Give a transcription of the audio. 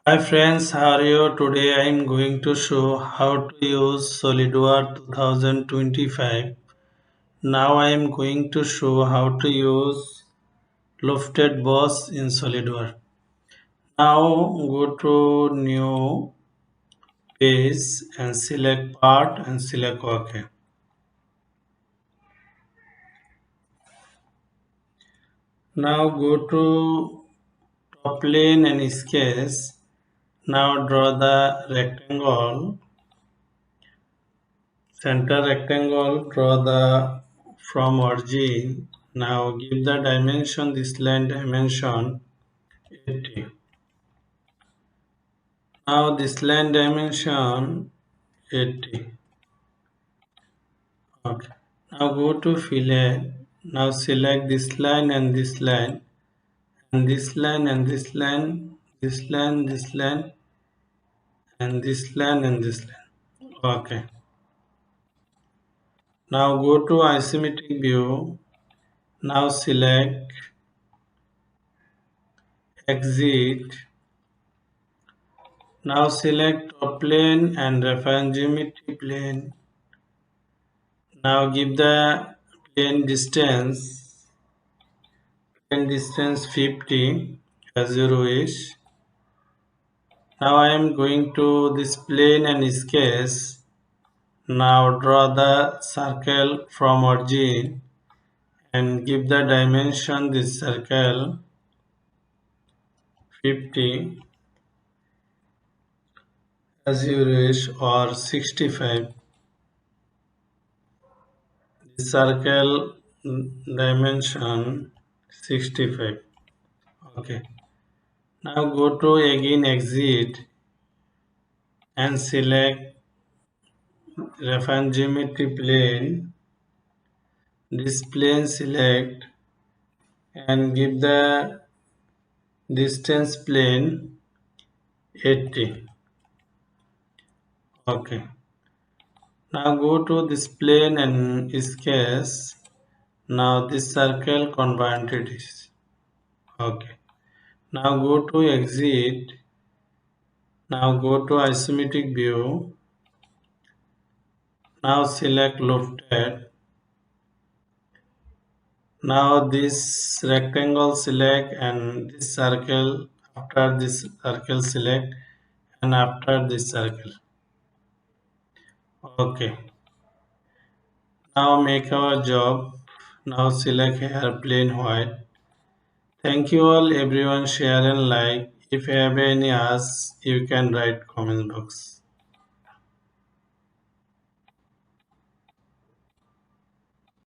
Hi friends, how are you? Today I am going to show how to use SolidWorks 2025. Now I am going to show how to use Lofted Boss in SolidWorks. Now go to new page and select part and select OK. Now go to top plane and sketch. Now draw the rectangle. Center rectangle, draw the from origin. Now give the dimension, this line dimension 80. Now this line dimension 80. Okay. Now go to fillet. Now select this line and this line and this line and this line, this line, this line and this line and this line. Okay. Now go to isometric view. Now select exit. Now select top plane and reference geometry plane. Now give the plane distance 50 as you wish. Now I am going to this plane and sketch. Now draw the circle from origin and give the dimension this circle 50 as you wish or 65. The circle dimension 65. Okay. Now go to again exit and select reference geometry plane. This plane select and give the distance plane 80. Okay. Now go to this plane and sketch. Now this circle converted is. Okay. Now go to exit. Now go to isometric view. Now select lofted. Now this rectangle select and this circle, after this circle select and after this circle. Okay. Now make our job. Now select here plain white. Thank you all everyone, share and like. If you have any ask you can write comment box.